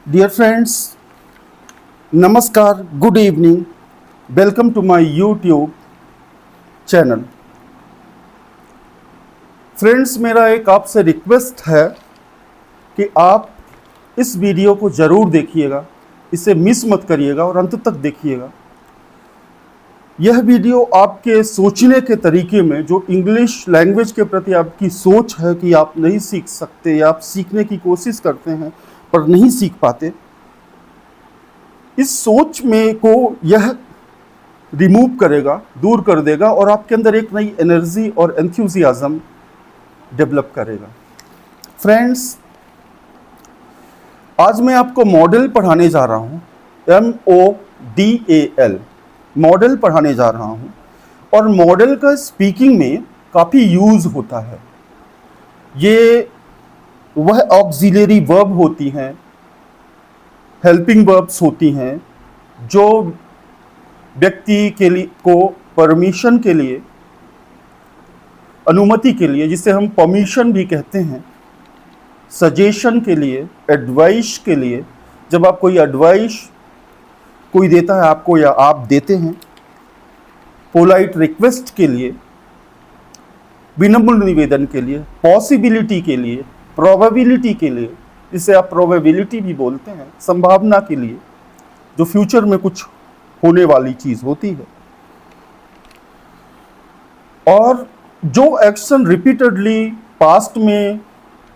Dear friends, Namaskar, good evening. Welcome to my YouTube channel. Friends, मेरा एक आपसे request है कि आप इस वीडियो को ज़रूर देखिएगा, इसे मिस मत करिएगा और अंत तक देखिएगा। यह वीडियो आपके सोचने के तरीके में, जो इंग्लिश लैंग्वेज के प्रति आपकी सोच है कि आप नहीं सीख सकते या आप सीखने की कोशिश करते हैं पर नहीं सीख पाते, इस सोच में को यह रिमूव करेगा, दूर कर देगा और आपके अंदर एक नई एनर्जी और एंथुसियाज्म डेवलप करेगा। फ्रेंड्स, आज मैं आपको मॉडल पढ़ाने जा रहा हूँ, MODAL मॉडल पढ़ाने जा रहा हूँ। और मॉडल का स्पीकिंग में काफ़ी यूज़ होता है। ये वह ऑक्सिलरी वर्ब होती हैं, हेल्पिंग वर्ब्स होती हैं, जो व्यक्ति के लिए को परमिशन के लिए, अनुमति के लिए, जिसे हम परमिशन भी कहते हैं, सजेशन के लिए, एडवाइस के लिए, जब आप कोई एडवाइस कोई देता है आपको या आप देते हैं, पोलाइट रिक्वेस्ट के लिए, विनम्र निवेदन के लिए, पॉसिबिलिटी के लिए, प्रोबेबिलिटी के लिए, जिसे आप प्रोबेबिलिटी भी बोलते हैं, संभावना के लिए, जो फ्यूचर में कुछ होने वाली चीज होती है। और जो एक्शन रिपीटेडली पास्ट में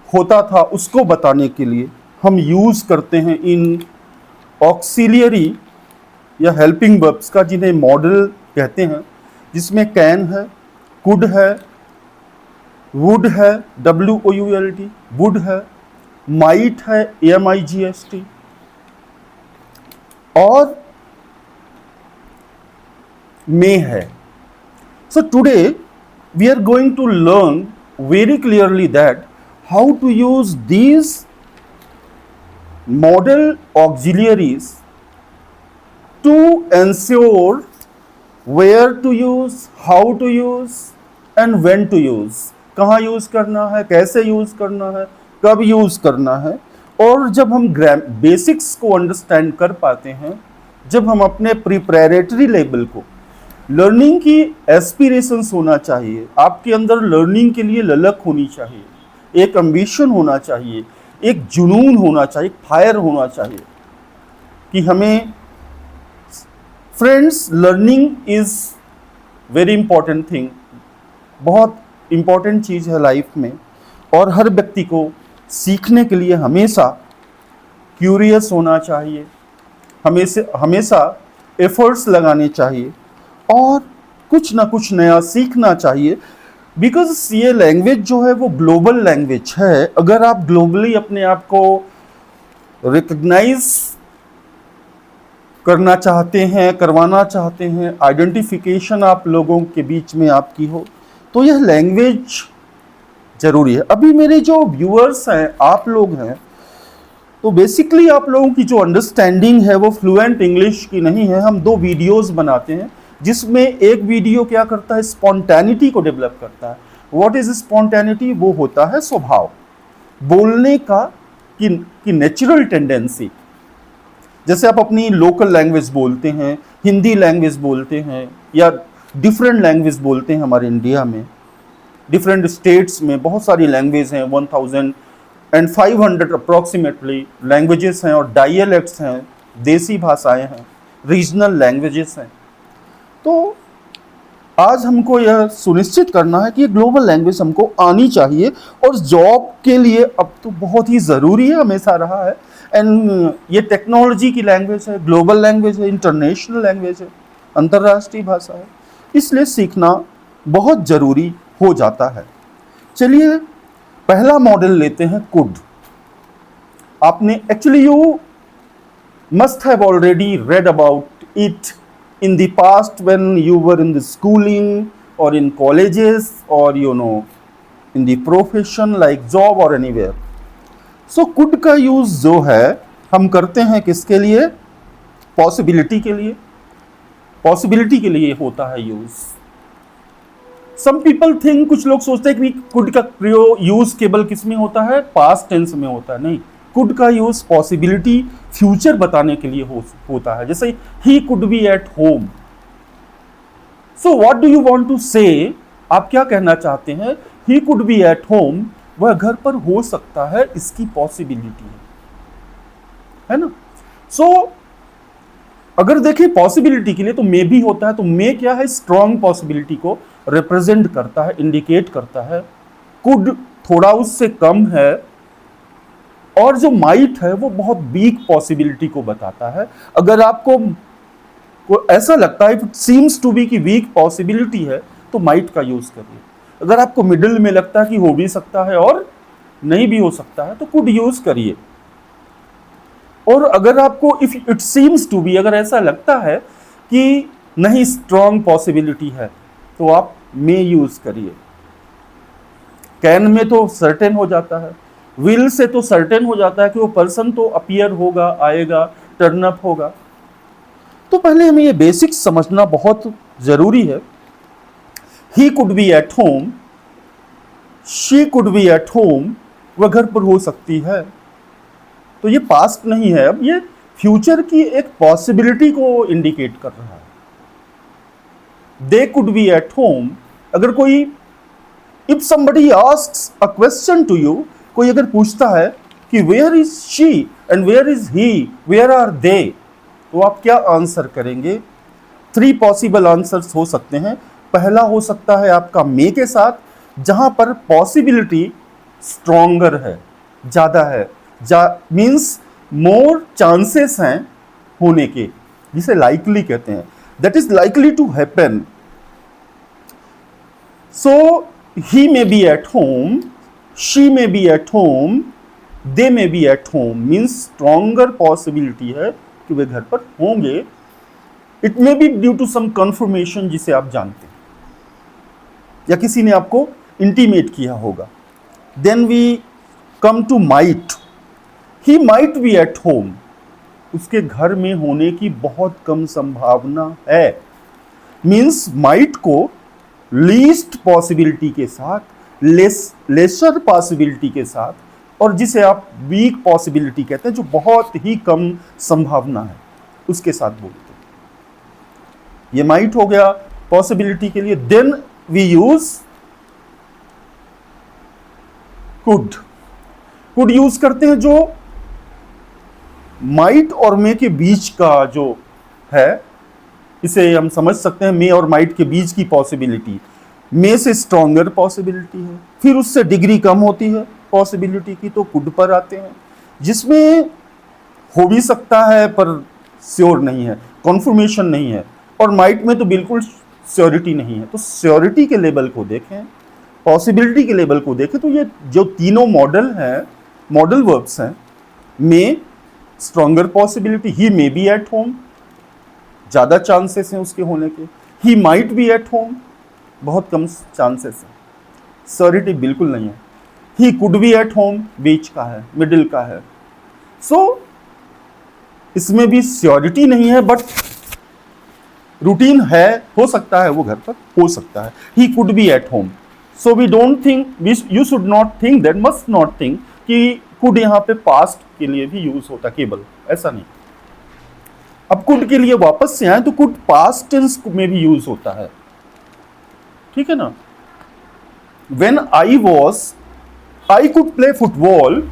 होता था उसको बताने के लिए हम यूज करते हैं इन ऑक्सिलियरी या हेल्पिंग वर्ब्स का, जिन्हें मॉडल कहते हैं, जिसमें कैन है, कुड है, वुड है, WOULD वुड है, माइट है, MIGST, और may है। So today we are going to learn very clearly that how to use these model auxiliaries to ensure where to use, how to use and when to use। कहाँ use करना है, कैसे use करना है, कब use करना है। और जब हम बेसिक्स को अंडरस्टैंड कर पाते हैं, जब हम अपने प्रिपरेटरी लेवल को, लर्निंग की एस्पिरेशंस होना चाहिए, आपके अंदर लर्निंग के लिए ललक होनी चाहिए, एक एम्बिशन होना चाहिए, एक जुनून होना चाहिए, फायर होना चाहिए कि हमें। Friends, learning is very important thing, बहुत इम्पॉर्टेंट चीज़ है लाइफ में। और हर व्यक्ति को सीखने के लिए हमेशा क्यूरियस होना चाहिए, हमेशा एफर्ट्स लगाने चाहिए और कुछ ना कुछ नया सीखना चाहिए। बिकॉज ये लैंग्वेज जो है वो ग्लोबल लैंग्वेज है। अगर आप ग्लोबली अपने आप को रिकग्नाइज करना चाहते हैं, करवाना चाहते हैं, आइडेंटिफिकेशन आप लोगों के बीच में आपकी हो, तो यह लैंग्वेज ज़रूरी है। अभी मेरे जो व्यूअर्स हैं, आप लोग हैं, तो बेसिकली आप लोगों की जो अंडरस्टैंडिंग है वो फ्लुएंट इंग्लिश की नहीं है। हम 2 वीडियोस बनाते हैं, जिसमें एक वीडियो क्या करता है, स्पॉन्टेनिटी को डेवलप करता है। What is spontaneity? वो होता है स्वभाव, बोलने का की नेचुरल टेंडेंसी। जैसे आप अपनी लोकल लैंग्वेज बोलते हैं, हिंदी लैंग्वेज बोलते हैं या डिफरेंट लैंग्वेज बोलते हैं। हमारे इंडिया में डिफरेंट स्टेट्स में बहुत सारी लैंग्वेज हैं, 1500 अप्रॉक्सीमेटली लैंग्वेजेस हैं और डायलेक्ट्स हैं, देसी भाषाएं हैं, रीजनल लैंग्वेजेस हैं। तो आज हमको यह सुनिश्चित करना है कि ये ग्लोबल लैंग्वेज हमको आनी चाहिए और जॉब के लिए अब तो बहुत ही ज़रूरी है, हमेशा रहा है। एंड ये टेक्नोलॉजी की लैंग्वेज है, ग्लोबल लैंग्वेज है, इंटरनेशनल लैंग्वेज है, अंतर्राष्ट्रीय भाषा है, इसलिए सीखना बहुत ज़रूरी हो जाता है। चलिए पहला मॉडल लेते हैं, कुड। आपने actually you must have already read about it in the past when you were in the schooling or in colleges or in the profession like job or anywhere। so could का use जो है हम करते हैं किसके लिए? possibility के लिए, possibility के लिए होता है use। some people think, कुछ लोग सोचते हैं कि could का यूज केवल किस में होता है? past tense में होता है। नहीं, कुड का यूज पॉसिबिलिटी फ्यूचर बताने के लिए होता है, जैसे he could be at home. So what do you want to say, आप क्या कहना चाहते हैं? He could be at home, वह घर पर हो सकता है, इसकी पॉसिबिलिटी है ना। सो अगर देखें पॉसिबिलिटी के लिए तो मे भी होता है, तो मे क्या है? स्ट्रॉन्ग पॉसिबिलिटी को रिप्रेजेंट करता है, इंडिकेट करता है। कुड थोड़ा उससे कम है, और जो माइट है वो बहुत वीक पॉसिबिलिटी को बताता है। अगर आपको ऐसा लगता है, इट सीम्स टू बी कि वीक पॉसिबिलिटी है, तो माइट का यूज करिए। अगर आपको मिडिल में लगता है कि हो भी सकता है और नहीं भी हो सकता है, तो कुड यूज करिए। और अगर आपको if it seems to be, अगर ऐसा लगता है कि नहीं स्ट्रॉन्ग पॉसिबिलिटी है, तो आप मे यूज करिए। कैन में तो सर्टेन हो जाता है, विल से तो सर्टेन हो जाता है कि वो पर्सन तो अपीयर होगा, आएगा, टर्न अप होगा। तो पहले हमें ये बेसिक्स समझना बहुत जरूरी है। He could be at home, she could be at home, वह घर पर हो सकती है। तो ये पास्ट नहीं है, अब ये फ्यूचर की एक पॉसिबिलिटी को इंडिकेट कर रहा है। They could be at home, अगर कोई if somebody asks a question to you, कोई अगर पूछता है कि where is she and where is he, where are they, तो आप क्या आंसर करेंगे? 3 पॉसिबल आंसर्स हो सकते हैं। पहला हो सकता है आपका मे के साथ, जहां पर पॉसिबिलिटी स्ट्रॉन्गर है, ज्यादा है, मीन्स मोर चांसेस हैं होने के, जिसे लाइकली कहते हैं, that is likely to happen. So he may be at home, she may be at home, they may be at home, means stronger possibility है कि वे घर पर होंगे। It may be due to some confirmation, जिसे आप जानते हैं या किसी ने आपको इंटीमेट किया होगा। Then we come to might, he might be at home, उसके घर में होने की बहुत कम संभावना है। मीन्स माइट को लीस्ट पॉसिबिलिटी के साथ, लेसर पॉसिबिलिटी के साथ, और जिसे आप वीक पॉसिबिलिटी कहते हैं, जो बहुत ही कम संभावना है, उसके साथ बोलते हैं। ये माइट हो गया पॉसिबिलिटी के लिए। Then we use could. Could use करते हैं जो माइट और मे के बीच का जो है, इसे हम समझ सकते हैं मे और माइट के बीच की पॉसिबिलिटी। मे से स्ट्रॉन्गर पॉसिबिलिटी है, फिर उससे डिग्री कम होती है पॉसिबिलिटी की, तो कुड पर आते हैं, जिसमें हो भी सकता है पर श्योर नहीं है, कॉन्फर्मेशन नहीं है। और माइट में तो बिल्कुल श्योरिटी नहीं है। तो श्योरिटी के लेवल को देखें, पॉसिबिलिटी के लेवल को देखें, तो ये जो तीनों मॉडल हैं, मॉडल वर्ब्स हैं, may stronger possibility, he may be at home, ज़्यादा चांसेस हैं उसके होने के, he might be at home, बहुत कम चांसेस है, श्योरिटी बिल्कुल नहीं है, he could be at home, बीच का है, मिडिल का है। सो इसमें भी श्योरिटी नहीं है, बट रूटीन है, हो सकता है वो घर पर हो सकता है। He could be at home. So we don't think, you should not think that, must not think कि कुड यहाँ पे पास्ट के लिए भी यूज होता केवल, ऐसा नहीं। अब कुड के लिए वापस से आए तो कुड पास्ट टेंस में भी यूज होता है, ठीक है ना। When I could play football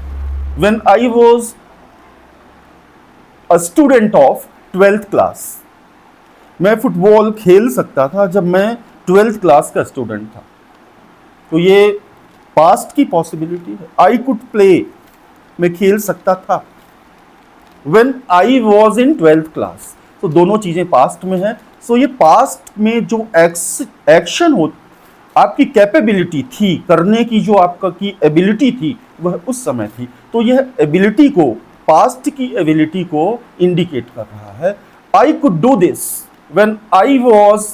when I was a student of 12th class. मैं फुटबॉल खेल सकता था जब मैं 12th क्लास का स्टूडेंट था। तो ये पास्ट की पॉसिबिलिटी है। आई कुड प्ले, मैं खेल सकता था। When I was in 12th class, तो दोनों चीजें पास्ट में है। सो ये पास्ट में जो एक्शन हो, आपकी कैपेबिलिटी थी करने की, जो आपका की एबिलिटी थी, वह उस समय थी। तो यह एबिलिटी को, पास्ट की एबिलिटी को इंडिकेट कर रहा है। I could do this when I was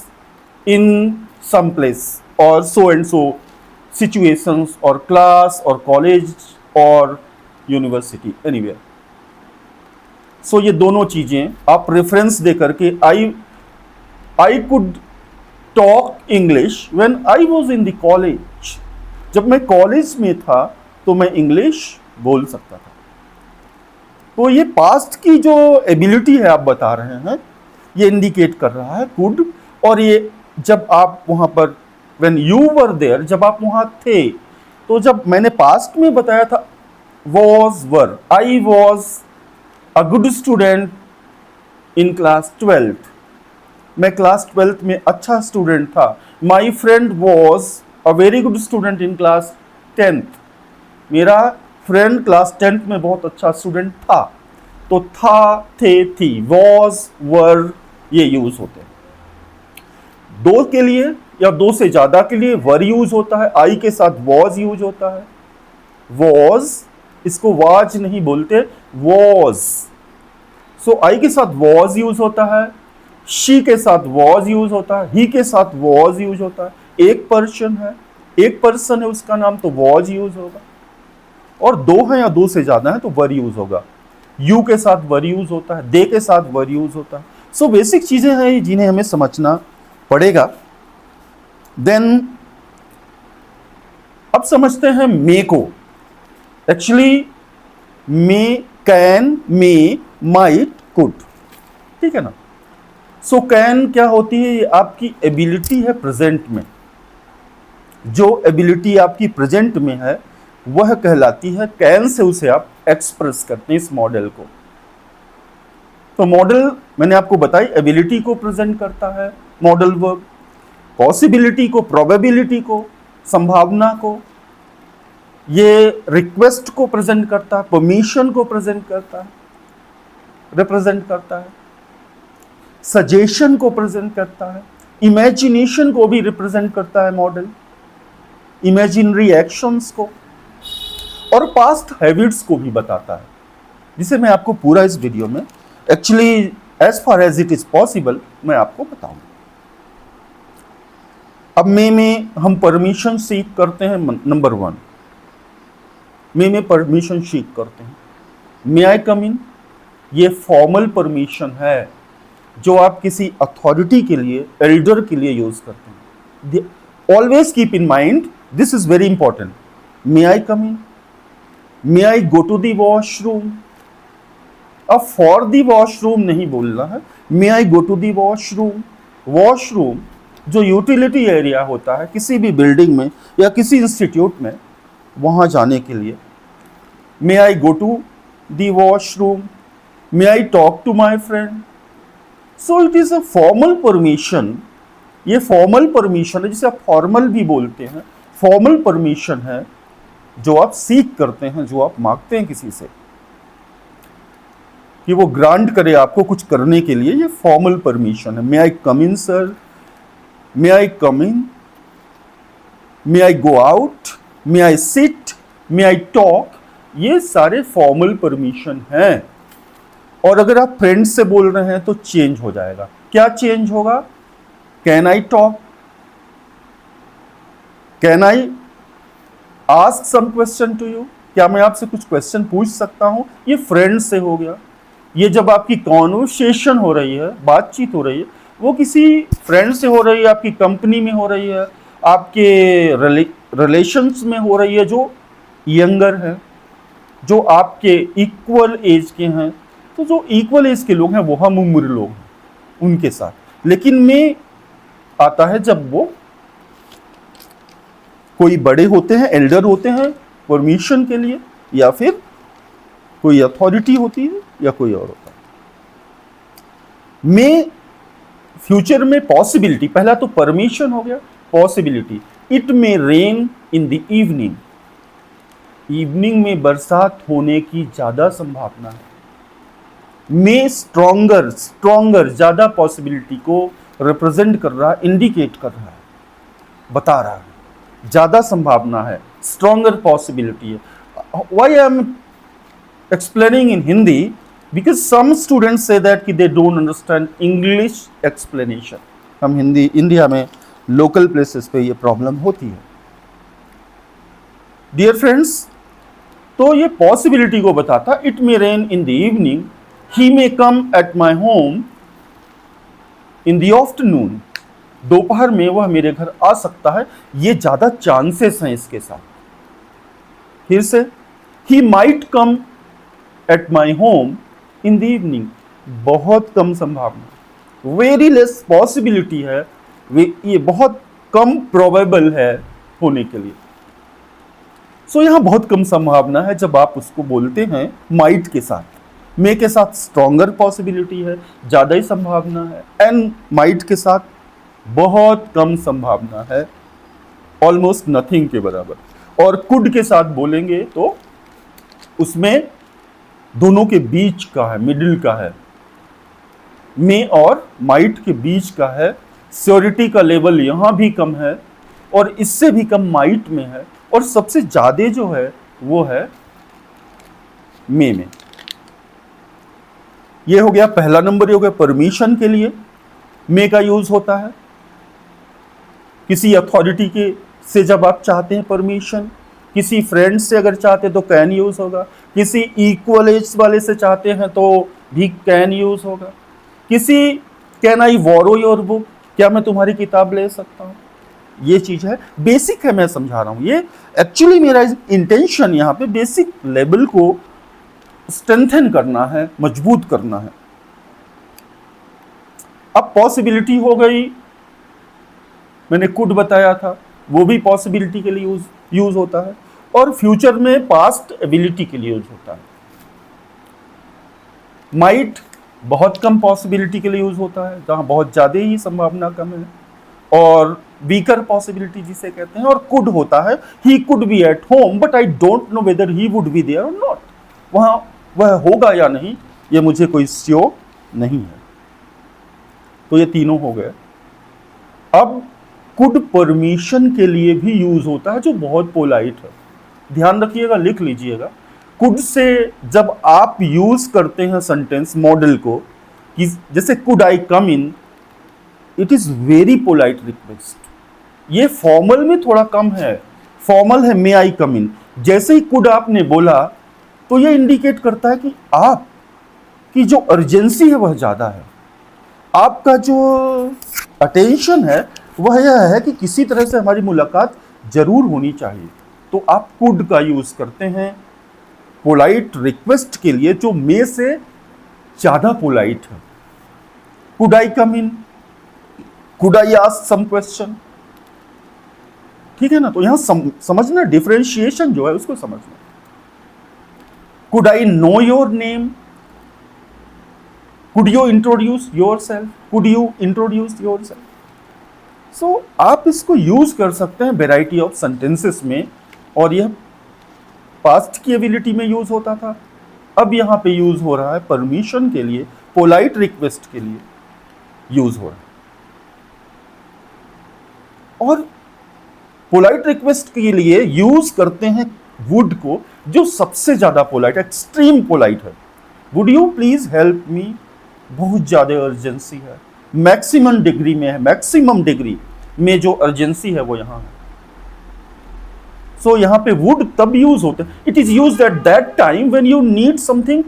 in some place और सो एंड सो सिचुएशंस और क्लास और कॉलेज और यूनिवर्सिटी, एनीवेयर। सो ये दोनों चीजें आप रेफरेंस दे करके, I could talk English when I was in the college, जब मैं कॉलेज में था तो मैं इंग्लिश बोल सकता था। तो ये पास्ट की जो एबिलिटी है आप बता रहे हैं, ये इंडिकेट कर रहा है कुड। और ये जब आप वहां पर व्हेन यू वर देयर, जब आप वहां थे, तो जब मैंने पास्ट में बताया था was were, I was a good student in class 12th, मैं क्लास 12th में अच्छा स्टूडेंट था। My friend was a very good student in class 10th, मेरा फ्रेंड क्लास 10th में बहुत अच्छा स्टूडेंट था। तो था, थे, थी, वॉज, वर, ये यूज होते हैं। दो के लिए या दो से ज्यादा के लिए वर यूज होता है, आई के साथ वॉज यूज होता है। वॉज, इसको वाज नहीं बोलते, वॉज। सो आई के साथ वॉज यूज होता है, शी के साथ वॉज यूज होता है, ही के साथ वॉज यूज होता है। एक पर्सन है, एक पर्सन है उसका नाम, तो वॉज यूज होगा। और दो है या दो से ज्यादा है तो वर यूज होगा। यू के साथ वर यूज होता है, दे के साथ वर यूज होता है। सो बेसिक चीजें हैं जिन्हें हमें समझना पड़ेगा। देन अब समझते हैं मे को। Actually may, can, may, might, could, ठीक है ना। सो कैन क्या होती है? ये आपकी एबिलिटी है प्रेजेंट में। जो एबिलिटी आपकी प्रेजेंट में है वह कहलाती है कैन, से उसे आप एक्सप्रेस करते हैं इस मॉडल को। तो मॉडल मैंने आपको बताई एबिलिटी को प्रेजेंट करता है मॉडल वर्ब, पॉसिबिलिटी को, प्रोबेबिलिटी को, संभावना को, ये रिक्वेस्ट को प्रेजेंट करता है, परमिशन को प्रेजेंट करता है, रिप्रेजेंट करता है, सजेशन को प्रेजेंट करता है, इमेजिनेशन को भी रिप्रेजेंट करता है मॉडल, इमेजिनरी एक्शंस को, और पास्ट हैबिट्स को भी बताता है, जिसे मैं आपको पूरा इस वीडियो में actually as far as it is possible मैं आपको बताऊंगा। अब मे में हम परमिशन सीख करते हैं। नंबर 1, मे में परमिशन सीख करते हैं। मे आई कम इन, ये फॉर्मल परमिशन है जो आप किसी अथॉरिटी के लिए, एल्डर के लिए यूज करते हैं। Always keep in mind, this is very important. May I come in, may I go to the washroom. अब फॉर दी वॉशरूम नहीं बोलना है, may I go to the washroom. Washroom जो यूटिलिटी एरिया होता है किसी भी बिल्डिंग में या किसी इंस्टीट्यूट में, वहां जाने के लिए may I go to the washroom, may I talk to my friend. So it is a formal permission. ये फॉर्मल परमिशन है जिसे आप फॉर्मल भी बोलते हैं। फॉर्मल परमिशन है जो आप सीख करते हैं, जो आप मांगते हैं किसी से कि वो ग्रांट करे आपको कुछ करने के लिए। ये फॉर्मल परमिशन है। May I come in sir, may I come in, may I go out, may I sit, may I talk, ये सारे फॉर्मल परमिशन हैं। और अगर आप फ्रेंड से बोल रहे हैं तो चेंज हो जाएगा। क्या चेंज होगा? Can I talk, can I ask some question to you, क्या मैं आपसे कुछ क्वेश्चन पूछ सकता हूं? ये फ्रेंड से हो गया। ये जब आपकी कॉन्वर्सेशन हो रही है, बातचीत हो रही है, वो किसी फ्रेंड से हो रही है, आपकी कंपनी में हो रही है, आपके रिलेशंस में हो रही है, जो यंगर है, जो आपके इक्वल एज के हैं। तो जो इक्वल एज के लोग हैं वो हम उम्र लोग हैं उनके साथ। लेकिन में आता है जब वो कोई बड़े होते हैं, एल्डर होते हैं परमिशन के लिए, या फिर कोई अथॉरिटी होती है या कोई और होता है। में फ्यूचर में पॉसिबिलिटी, पहला तो परमिशन हो गया, possibility. It may rain in the evening, evening में बरसात होने की ज्यादा संभावना है। मे स्ट्रॉन्गर, स्ट्रॉन्गर ज्यादा पॉसिबिलिटी को रिप्रेजेंट कर रहा है, इंडिकेट कर रहा है, बता रहा है, ज्यादा संभावना है, स्ट्रॉन्गर पॉसिबिलिटी है। Why I am explaining in Hindi? Because some students से दैट कि they don't understand English explanation. हम हिंदी, इंडिया में लोकल प्लेसेस पे ये प्रॉब्लम होती है। डियर फ्रेंड्स, तो ये पॉसिबिलिटी को बताता, it may rain in the evening, he may come at my home in the afternoon, दोपहर में वह मेरे घर आ सकता है। ये ज्यादा चांसेस हैं इसके साथ। फिर से, he might come at my home in the evening, बहुत कम संभावना, वेरी लेस पॉसिबिलिटी है, ये बहुत कम प्रोबेबल है होने के लिए। सो यहाँ बहुत कम संभावना है जब आप उसको बोलते हैं माइट के साथ। मे के साथ स्ट्रॉन्गर पॉसिबिलिटी है, ज़्यादा ही संभावना है, एंड माइट के साथ बहुत कम संभावना है, ऑलमोस्ट नथिंग के बराबर। और कुड के साथ बोलेंगे तो उसमें दोनों के बीच का है, मिडिल का है, मे और माइट के बीच का है। श्योरिटी का लेवल यहां भी कम है और इससे भी कम माइट में है, और सबसे ज्यादा जो है वो है मे में। ये हो गया पहला नंबर। ये हो गया परमिशन के लिए मे का यूज होता है। किसी अथॉरिटी के से जब आप चाहते हैं परमिशन, किसी फ्रेंड से अगर चाहते हैं तो कैन यूज होगा, किसी इक्वल एज वाले से चाहते हैं तो भी कैन यूज होगा, किसी can I borrow your book, क्या मैं तुम्हारी किताब ले सकता हूँ, ये चीज है। बेसिक है, मैं समझा रहा हूँ। ये एक्चुअली मेरा इंटेंशन यहाँ पे बेसिक लेवल को स्ट्रेंथन करना है, मजबूत करना है। अब पॉसिबिलिटी हो गई, मैंने कुड बताया था, वो भी पॉसिबिलिटी के लिए यूज होता है, और फ्यूचर में पास्ट एबिलिटी के लिए यूज होता है। माइट बहुत कम पॉसिबिलिटी के लिए यूज होता है, जहां बहुत ज्यादा ही संभावना कम है, और वीकर पॉसिबिलिटी जिसे कहते हैं। और कुड होता है he could be at home but I don't know whether he would be there और नॉट, वहां वह होगा या नहीं ये मुझे कोई श्योर नहीं है। तो ये तीनों हो गए। अब कुड परमिशन के लिए भी यूज होता है, जो बहुत पोलाइट है। ध्यान रखिएगा, लिख लीजिएगा। कुड से जब आप यूज करते हैं सेंटेंस मॉडल को, कि जैसे could I come in, it is very polite request. ये फॉर्मल में थोड़ा कम है, फॉर्मल है मे आई कम इन। जैसे ही कुड आपने बोला तो ये इंडिकेट करता है कि आप की जो अर्जेंसी है वह ज्यादा है, आपका जो अटेंशन है वह यह है कि किसी तरह से हमारी मुलाकात जरूर होनी चाहिए। तो आप कुड का यूज करते हैं पोलाइट रिक्वेस्ट के लिए, जो मे से ज्यादा पोलाइट है। Could I come in, could I ask some question, ठीक है ना। तो यहां समझना, डिफरेंशिएशन जो है उसको समझना। Could I know your name, could you introduce yourself, could you introduce yourself. सो आप इसको यूज कर सकते हैं वेराइटी ऑफ सेंटेंसेस में, और यह पास्ट की एबिलिटी में यूज होता था, अब यहां पे यूज हो रहा है परमिशन के लिए, पोलाइट रिक्वेस्ट के लिए यूज हो रहा है। और पोलाइट रिक्वेस्ट के लिए यूज करते हैं वुड को, जो सबसे ज्यादा पोलाइट, एक्सट्रीम पोलाइट है। वुड यू प्लीज हेल्प मी, बहुत ज्यादा अर्जेंसी है, मैक्सिमम डिग्री में है, मैक्सिमम डिग्री में जो अर्जेंसी है वो यहां है। सो यहां पे वुड तब यूज होते हैं, it is used at that time when you need something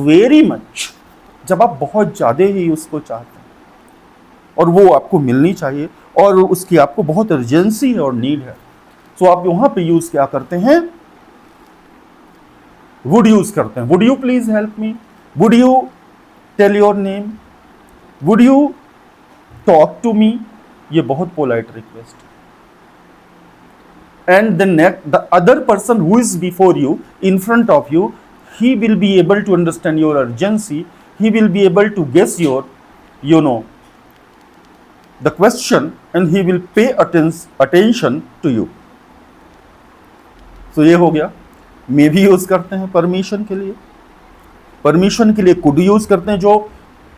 very much, जब आप बहुत ज्यादा ही उसको चाहते हैं और वो आपको मिलनी चाहिए, और उसकी आपको बहुत अर्जेंसी है और नीड है। सो आप वहां पे यूज क्या करते हैं, वुड यूज करते हैं। Would you please help me, would you tell your name, would you talk to me, ये बहुत polite request. And the other person who is before you, in front of you, he will be able to understand your urgency, he will be able to guess your, you know, the question, and he will pay attention to you. So ये हो गया। मे भी use करते हैं permission के लिए, permission के लिए कुड यूज करते हैं,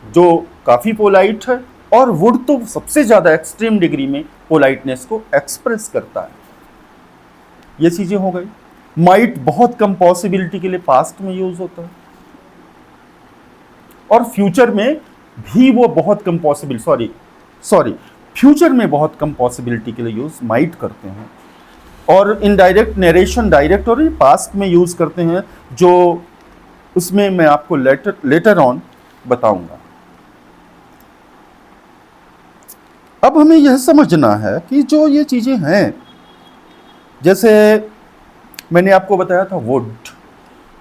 जो काफी पोलाइट है, और वुड तो सबसे ज्यादा एक्सट्रीम डिग्री में पोलाइटनेस को एक्सप्रेस करता है। ये चीजें हो गई। माइट बहुत कम पॉसिबिलिटी के लिए पास्ट में यूज होता है, और फ्यूचर में भी वो बहुत कम फ्यूचर में बहुत कम पॉसिबिलिटी के लिए यूज माइट करते हैं। और इनडायरेक्ट नरेशन, डायरेक्ट और पास्ट में यूज करते हैं, जो उसमें मैं आपको लेटर ऑन बताऊंगा। अब हमें यह समझना है कि जो ये चीजें हैं, जैसे मैंने आपको बताया था वुड,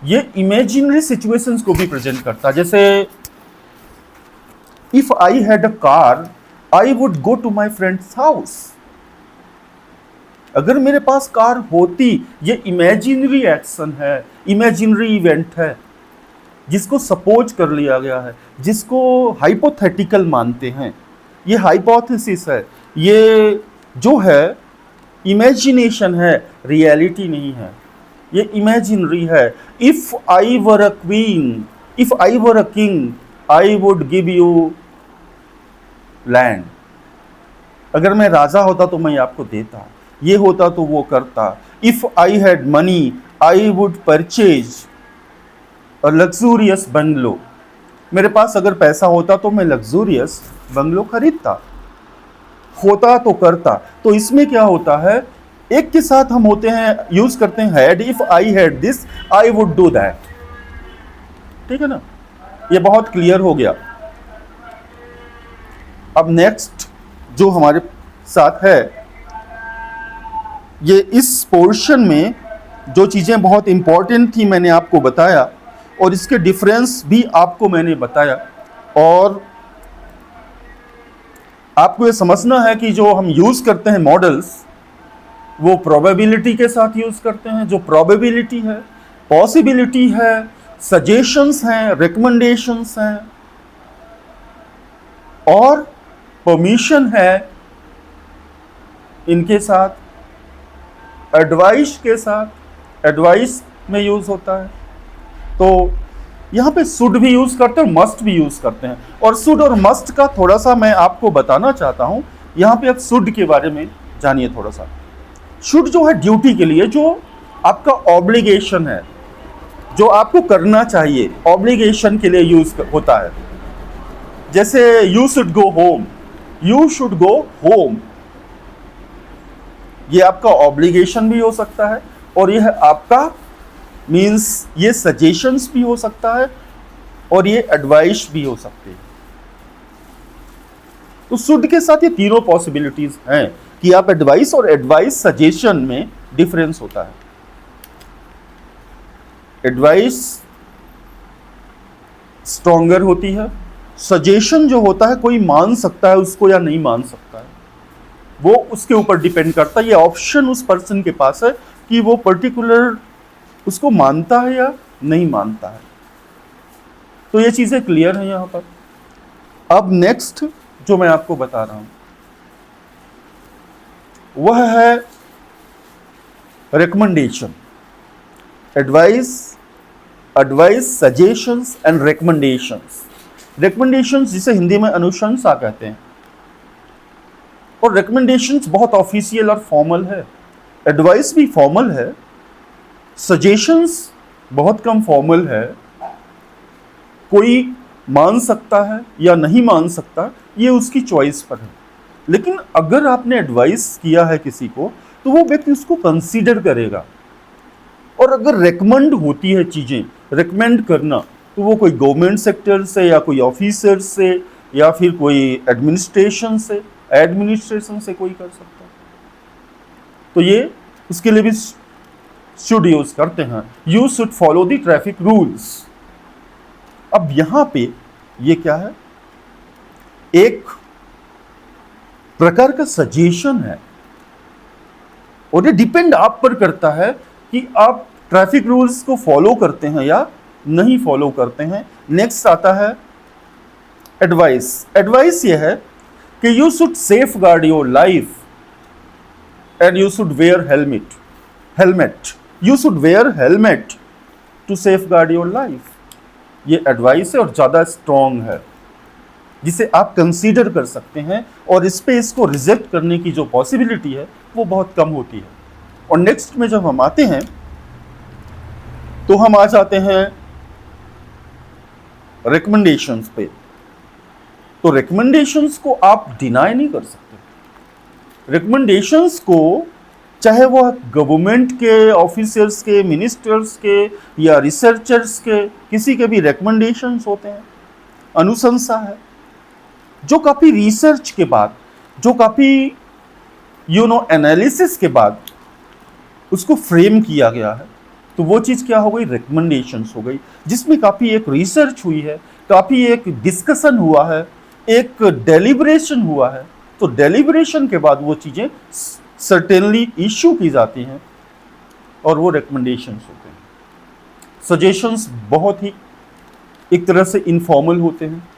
ये इमेजिनरी सिचुएशंस को भी प्रेजेंट करता है। जैसे if I had a car I would go to my friends house. अगर मेरे पास कार होती, ये इमेजिनरी एक्शन है, इमेजिनरी इवेंट है जिसको सपोज कर लिया गया है, जिसको हाइपोथेटिकल मानते हैं। ये हाइपोथेसिस है, ये जो है इमेजिनेशन है, रियलिटी नहीं है, ये इमेजिनरी है। If I were a queen, if I were a king I would give you land. अगर मैं राजा होता तो मैं आपको देता, ये होता तो वो करता। If I had money I would purchase a luxurious bungalow. मेरे पास अगर पैसा होता तो मैं लग्जूरियस बंगलो खरीदता, होता तो करता। तो इसमें क्या होता है, एक के साथ हम होते हैं, यूज करते हैं had. If I had this I would do that. ठीक है ना, ये बहुत क्लियर हो गया। अब नेक्स्ट जो हमारे साथ है, ये इस पोर्शन में जो चीजें बहुत इंपॉर्टेंट थी मैंने आपको बताया, और इसके डिफरेंस भी आपको मैंने बताया। और आपको ये समझना है कि जो हम यूज करते हैं मॉडल्स, वो प्रोबेबिलिटी के साथ यूज करते हैं। जो प्रोबेबिलिटी है, पॉसिबिलिटी है, सजेशंस हैं, रिकमेंडेशंस हैं और परमिशन है, इनके साथ एडवाइस के साथ, एडवाइस में यूज होता है। तो यहाँ पे शुड भी यूज करते हैं, मस्ट भी यूज करते हैं। और शुड और मस्ट का थोड़ा सा मैं आपको बताना चाहता हूँ। यहाँ पे आप शुड के बारे में जानिए थोड़ा सा। शुड जो है ड्यूटी के लिए, जो आपका ऑब्लिगेशन है, जो आपको करना चाहिए, ऑब्लिगेशन के लिए यूज होता है। जैसे you should go home, you should go home, ये आपका ऑब्लिगेशन भी हो सकता है और यह आपका मीन्स ये सजेशंस भी हो सकता है और ये एडवाइस भी हो सकते हैं। तो शुड के साथ ये तीनों पॉसिबिलिटीज हैं कि आप एडवाइस और एडवाइस सजेशन में डिफरेंस होता है। एडवाइस स्ट्रॉन्गर होती है, सजेशन जो होता है कोई मान सकता है उसको या नहीं मान सकता है, वो उसके ऊपर डिपेंड करता है। ये ऑप्शन उस पर्सन के पास है कि वो पर्टिकुलर उसको मानता है या नहीं मानता है। तो ये चीजें क्लियर हैं यहां पर। अब नेक्स्ट जो मैं आपको बता रहा हूं वह है recommendation, advice, advice, suggestions and recommendations. Recommendations जिसे हिंदी में अनुशंसा कहते हैं, और रिकमेंडेशंस बहुत ऑफिशियल और फॉर्मल है। एडवाइस भी फॉर्मल है, सजेशंस बहुत कम फॉर्मल है। कोई मान सकता है या नहीं मान सकता, ये उसकी चॉइस पर है। लेकिन अगर आपने एडवाइस किया है किसी को तो वो व्यक्ति उसको कंसीडर करेगा। और अगर रेकमेंड होती है चीज़ें, रेकमेंड करना, तो वो कोई गवर्नमेंट सेक्टर से या कोई ऑफिसर से या फिर कोई एडमिनिस्ट्रेशन से कोई कर सकता है। तो ये उसके लिए भी शुड यूज करते हैं। You should follow the traffic rules. अब यहां पे ये क्या है, एक प्रकार का सजेशन है और ये डिपेंड आप पर करता है कि आप ट्रैफिक रूल्स को फॉलो करते हैं या नहीं फॉलो करते हैं। नेक्स्ट आता है एडवाइस। एडवाइस ये है कि you should safeguard your life and you should wear helmet you should wear helmet to safeguard your life. ये एडवाइस है और ज़्यादा स्ट्रॉन्ग है, जिसे आप कंसीडर कर सकते हैं और इस पे इसको रिजेक्ट करने की जो पॉसिबिलिटी है वो बहुत कम होती है। और नेक्स्ट में जब हम आते हैं तो हम आ जाते हैं रिकमेंडेशंस पे। तो रिकमेंडेशंस को आप डिनाई नहीं कर सकते। रिकमेंडेशंस को चाहे वो गवर्नमेंट के ऑफिसर्स के, मिनिस्टर्स के या रिसर्चर्स के, किसी के भी रिकमेंडेशंस होते हैं। अनुशंसा है जो काफ़ी रिसर्च के बाद, जो काफ़ी एनालिसिस के बाद उसको फ्रेम किया गया है। तो वो चीज़ क्या हो गई, रिकमेंडेशंस हो गई, जिसमें काफ़ी एक रिसर्च हुई है, काफ़ी एक डिस्कशन हुआ है, एक डेलिब्रेशन हुआ है। तो डेलिब्रेशन के बाद वो चीज़ें सर्टेनली इश्यू की जाती हैं और वो रिकमेंडेशंस होते हैं। सजेशंस बहुत ही एक तरह से इनफॉर्मल होते हैं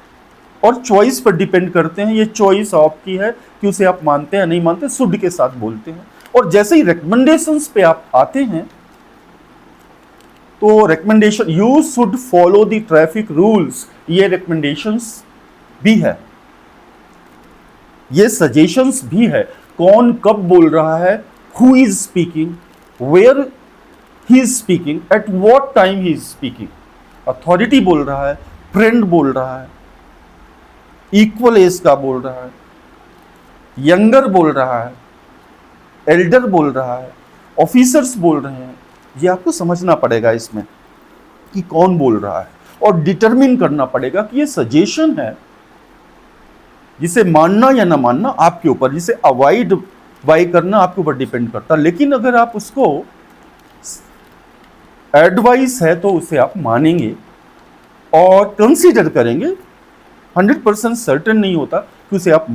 और चॉइस पर डिपेंड करते हैं। ये चॉइस आपकी है कि उसे आप मानते हैं नहीं मानते, शुड के साथ बोलते हैं। और जैसे ही रिकमेंडेशंस पे आप आते हैं तो recommendation, you should follow the traffic rules, ये रिकमेंडेशंस भी है, ये सजेशंस भी है। कौन कब बोल रहा है, who is speaking, where he is speaking, at what time he is speaking. Authority बोल रहा है, फ्रेंड बोल रहा है, इक्वल एज का बोल रहा है, यंगर बोल रहा है, एल्डर बोल रहा है, ऑफिसर्स बोल रहे हैं। ये आपको समझना पड़ेगा इसमें कि कौन बोल रहा है और डिटरमिन करना पड़ेगा कि ये सजेशन है, जिसे मानना या ना मानना आपके ऊपर, जिसे अवॉइड बाय करना आपके ऊपर डिपेंड करता है। लेकिन अगर आप उसको एडवाइस है तो उसे आप मानेंगे और कंसीडर करेंगे। 100% सर्टेन नहीं होता कि उसे आप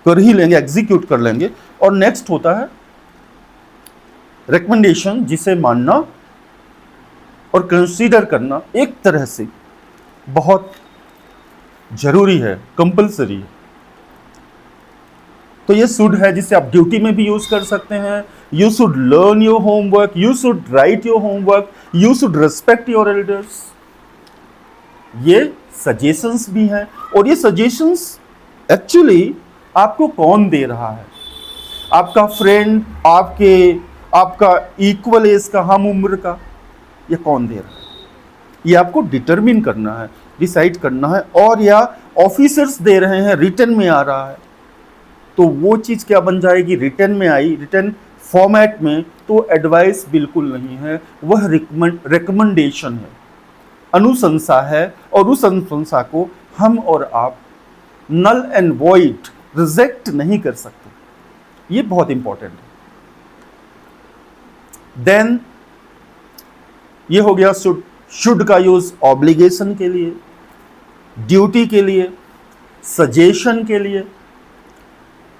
कर ही लेंगे, एग्जीक्यूट कर लेंगे। और नेक्स्ट होता है रिकमेंडेशन, जिसे मानना और कंसीडर करना एक तरह से बहुत जरूरी है, कंपल्सरी है। तो ये शुड है, जिसे आप ड्यूटी में भी यूज कर सकते हैं। You should learn your homework, you should write your homework, you should respect your elders. ये सजेशंस भी हैं। और ये सजेशंस एक्चुअली आपको कौन दे रहा है, आपका फ्रेंड, आपका इक्वल एज का, हम उम्र का, ये कौन दे रहा है, ये आपको डिटरमिन करना है, डिसाइड करना है। और या ऑफिसर्स दे रहे हैं, रिटन में आ रहा है, तो वो चीज़ क्या बन जाएगी, रिटन में आई, रिटन फॉर्मेट में, तो एडवाइस बिल्कुल नहीं है, वह रिकमेंडेशन है, अनुशंसा है। और उस अनुशंसा को हम और आप नल एंड वॉइड, रिजेक्ट नहीं कर सकते। ये बहुत इंपॉर्टेंट है। देन ये हो गया शुड का यूज ऑब्लिगेशन के लिए, ड्यूटी के लिए, सजेशन के लिए,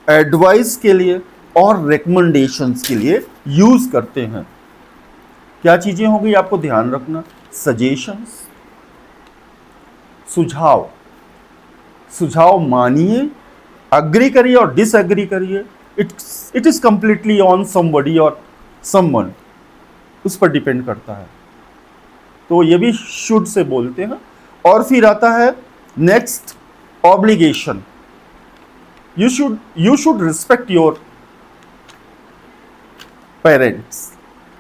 एडवाइस के लिए और रिकमेंडेशंस के लिए यूज करते हैं। क्या चीजें हो गई आपको ध्यान रखना, सजेशंस, सुझाव, सुझाव मानिए, अग्री करिए और डिसएग्री करिए। It is completely on somebody और समवन, उस पर डिपेंड करता है। तो ये भी शुड से बोलते हैं। और फिर आता है next, obligation. You should respect your parents.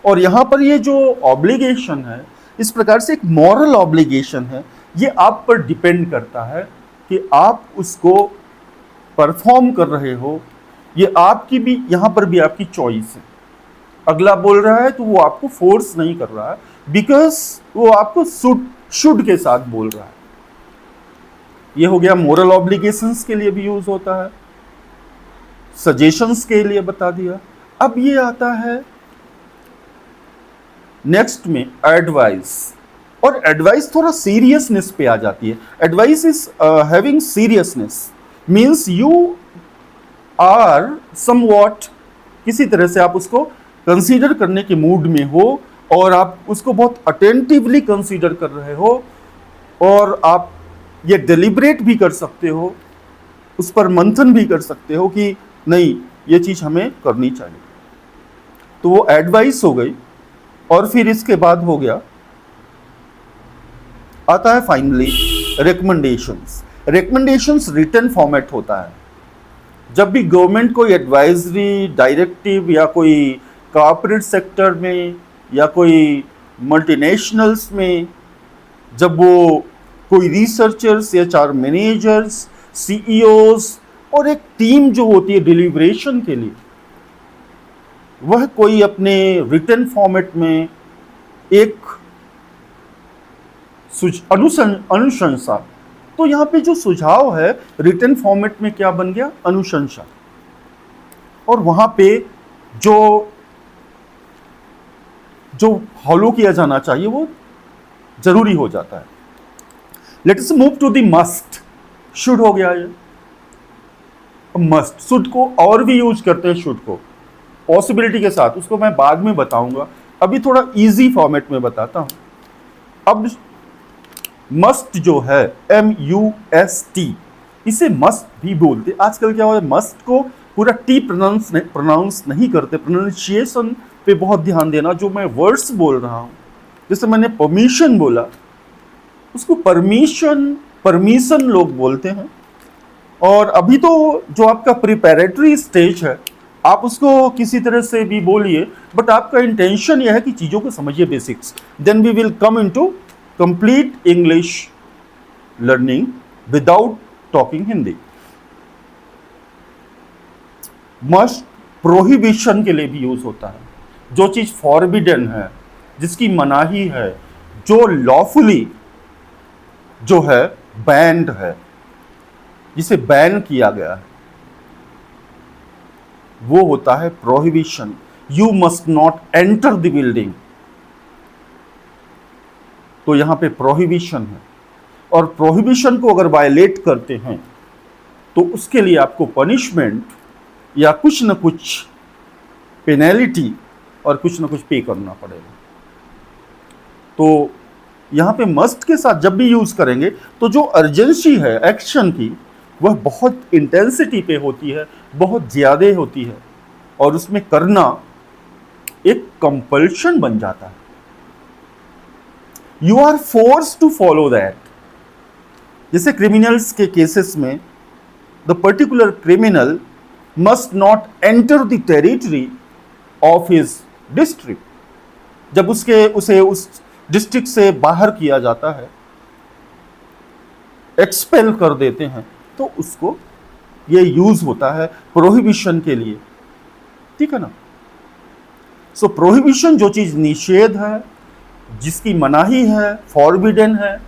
और यहां पर ये जो ऑब्लिगेशन है, इस प्रकार से एक मॉरल ऑब्लिगेशन है। ये आप पर डिपेंड करता है कि आप उसको परफॉर्म कर रहे हो। ये आपकी भी, यहां पर भी आपकी चॉइस है। अगला बोल रहा है तो वो आपको फोर्स नहीं कर रहा है, बिकॉज वो आपको शुड के साथ बोल रहा है। ये हो गया मोरल ऑब्लिगेशंस के लिए भी यूज होता है, सजेशंस के लिए बता दिया। अब ये आता है नेक्स्ट में एडवाइस। और एडवाइस थोड़ा सीरियसनेस पे आ जाती है। Advice is having seriousness, means you are somewhat, किसी तरह से आप उसको कंसीडर करने के मूड में हो और आप उसको बहुत अटेंटिवली कंसीडर कर रहे हो और आप ये डिलिब्रेट भी कर सकते हो, उस पर मंथन भी कर सकते हो कि नहीं, ये चीज़ हमें करनी चाहिए। तो वो एडवाइस हो गई। और फिर इसके बाद हो गया, आता है finally recommendations. Recommendations written format होता है। जब भी गवर्नमेंट कोई एडवाइजरी, डायरेक्टिव या कोई कॉर्पोरेट सेक्टर में या कोई मल्टीनेशनल्स में, जब वो कोई रिसर्चर्स या चार मैनेजर्स, सीईओज और एक टीम जो होती है डिलीवरेशन के लिए, वह कोई अपने रिटन फॉर्मेट में एक अनुशंसा, तो यहाँ पे जो सुझाव है रिटन फॉर्मेट में क्या बन गया, अनुशंसा। और वहाँ पे जो जो फॉलो किया जाना चाहिए वो जरूरी हो जाता है। Let us move to the must. Should हो गया ये। मस्ट, शुड को और भी यूज करते हैं, शुड को पॉसिबिलिटी के साथ, उसको मैं बाद में बताऊंगा, अभी थोड़ा इजी फॉर्मेट में बताता हूं। अब मस्ट जो है MUST, इसे मस्ट भी बोलते। आजकल क्या हुआ है, मस्ट को पूरा टी प्रोनाउंस नहीं करते, प्रोनाउंसिएशन पे बहुत ध्यान देना। जो मैं वर्ड्स बोल रहा हूं, जैसे मैंने परमिशन बोला, उसको परमिशन लोग बोलते हैं। और अभी तो जो आपका प्रिपैरेटरी स्टेज है, आप उसको किसी तरह से भी बोलिए, बट आपका इंटेंशन यह है कि चीज़ों को समझिए, basics. Then we will come into complete English learning without talking Hindi. Must prohibition के लिए भी यूज होता है। जो चीज फॉरबिडन है, जिसकी मनाही है, जो लॉफुली जो है बैंड है, जिसे बैन किया गया है, वो होता है prohibition. You must not enter the building, तो यहां पे प्रोहिबिशन है। और प्रोहिबिशन को अगर वायलेट करते हैं तो उसके लिए आपको पनिशमेंट या कुछ न कुछ पेनल्टी और कुछ न कुछ पे करना पड़ेगा। तो यहां पे मस्ट के साथ जब भी यूज करेंगे तो जो अर्जेंसी है एक्शन की, वह बहुत इंटेंसिटी पे होती है, बहुत ज्यादा होती है, और उसमें करना एक कंपल्शन बन जाता है। You are force to follow that. जैसे क्रिमिनल्स के केसेस में, the particular criminal must not enter the territory of his district. जब उसे उस डिस्ट्रिक्ट से बाहर किया जाता है, एक्सपेल कर देते हैं, तो उसको ये यूज होता है प्रोहिबिशन के लिए, ठीक है ना। सो प्रोहिबिशन जो चीज निषेध है, जिसकी मनाही है, फॉरबिडन है,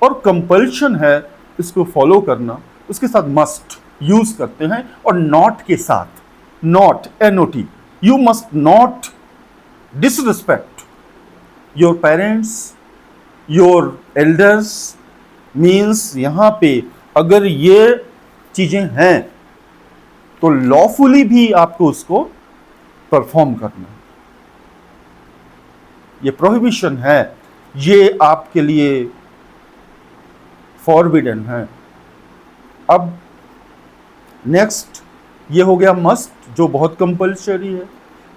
और कंपल्शन है इसको फॉलो करना, उसके साथ मस्ट यूज करते हैं। और नॉट के साथ, not NOT, you must not disrespect your parents, your elders. Means यहां पे अगर ये चीजें हैं तो लॉफुली भी आपको उसको परफॉर्म करना है। ये प्रोहिबिशन है, ये आपके लिए फॉरबिडन है। अब नेक्स्ट ये हो गया मस्ट, जो बहुत कंपल्सरी है,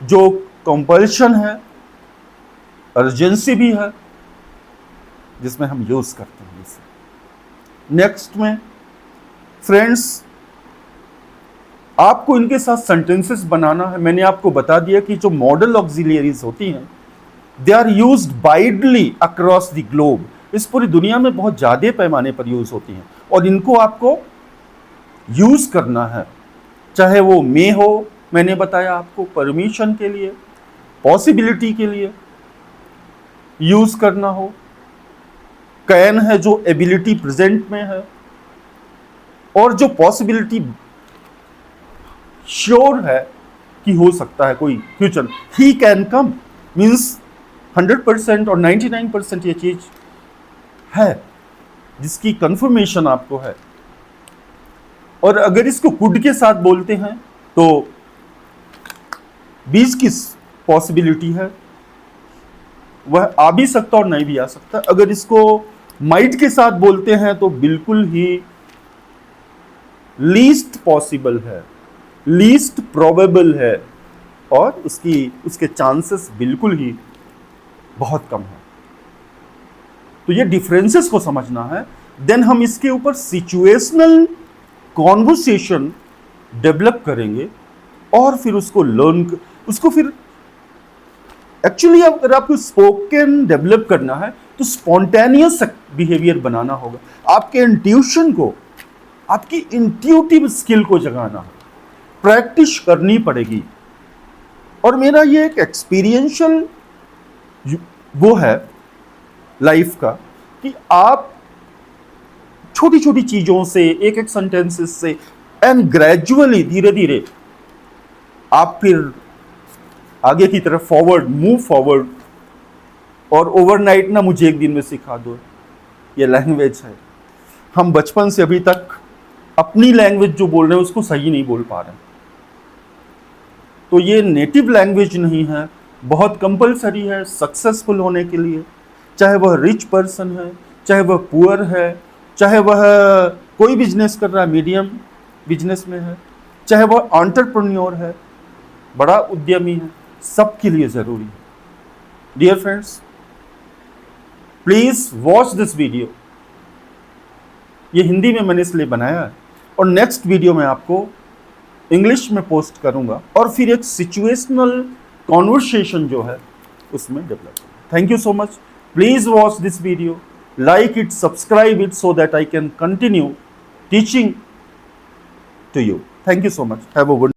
जो कंपल्शन है, अर्जेंसी भी है, जिसमें हम यूज करते हैं इसे। नेक्स्ट में फ्रेंड्स, आपको इनके साथ सेंटेंसेस बनाना है। मैंने आपको बता दिया कि जो मॉडल ऑक्सिलियरीज होती हैं, they are used widely across the globe. इस पूरी दुनिया में बहुत ज्यादा पैमाने पर यूज होती हैं, और इनको आपको यूज करना है। चाहे वो मे हो, मैंने बताया आपको परमिशन के लिए, पॉसिबिलिटी के लिए यूज करना हो, कैन है जो एबिलिटी प्रेजेंट में है, और जो पॉसिबिलिटी श्योर है कि हो सकता है कोई future, he can come, means 100% और 99% ये चीज है जिसकी कंफर्मेशन आपको है। और अगर इसको कुड के साथ बोलते हैं तो 20 की पॉसिबिलिटी है, वह आ भी सकता और नहीं भी आ सकता। अगर इसको माइट के साथ बोलते हैं तो बिल्कुल ही लीस्ट पॉसिबल है, लीस्ट प्रोबेबल है, और उसके चांसेस बिल्कुल ही बहुत कम है। तो ये डिफरेंसेस को समझना है। देन हम इसके ऊपर सिचुएशनल कॉन्वर्सेशन डेवलप करेंगे, और फिर उसको लर्न, उसको फिर एक्चुअली अगर आपको स्पोकन डेवलप करना है तो स्पॉन्टेनियस बिहेवियर बनाना होगा। आपके इंट्यूशन को, आपकी इंट्यूटिव स्किल को जगाना है, प्रैक्टिस करनी पड़ेगी। और मेरा ये एक एक्सपीरियंशियल वो है लाइफ का, कि आप छोटी छोटी चीजों से, एक एक सेंटेंसेस से, एंड ग्रेजुअली, धीरे धीरे आप फिर आगे की तरफ फॉरवर्ड, मूव फॉरवर्ड, और ओवरनाइट ना मुझे एक दिन में सिखा दो, ये लैंग्वेज है। हम बचपन से अभी तक अपनी लैंग्वेज जो बोल रहे हैं उसको सही नहीं बोल पा रहे, तो ये नेटिव लैंग्वेज नहीं है, बहुत कंपलसरी है सक्सेसफुल होने के लिए। चाहे वह रिच पर्सन है, चाहे वह पुअर है, चाहे वह कोई बिजनेस कर रहा है, मीडियम बिजनेस में है, चाहे वह एंटरप्रेन्योर है, बड़ा उद्यमी है, सबके लिए ज़रूरी है। Dear friends, please watch this video. ये हिंदी में मैंने इसलिए बनाया है, और नेक्स्ट वीडियो में आपको इंग्लिश में पोस्ट करूंगा, और फिर एक सिचुएशनल कॉन्वर्सेशन जो है उसमें डेवलप करूंगा। Thank you so much. Please watch this video, like it, subscribe it, so that I can continue teaching to you. Thank you so much. Have a good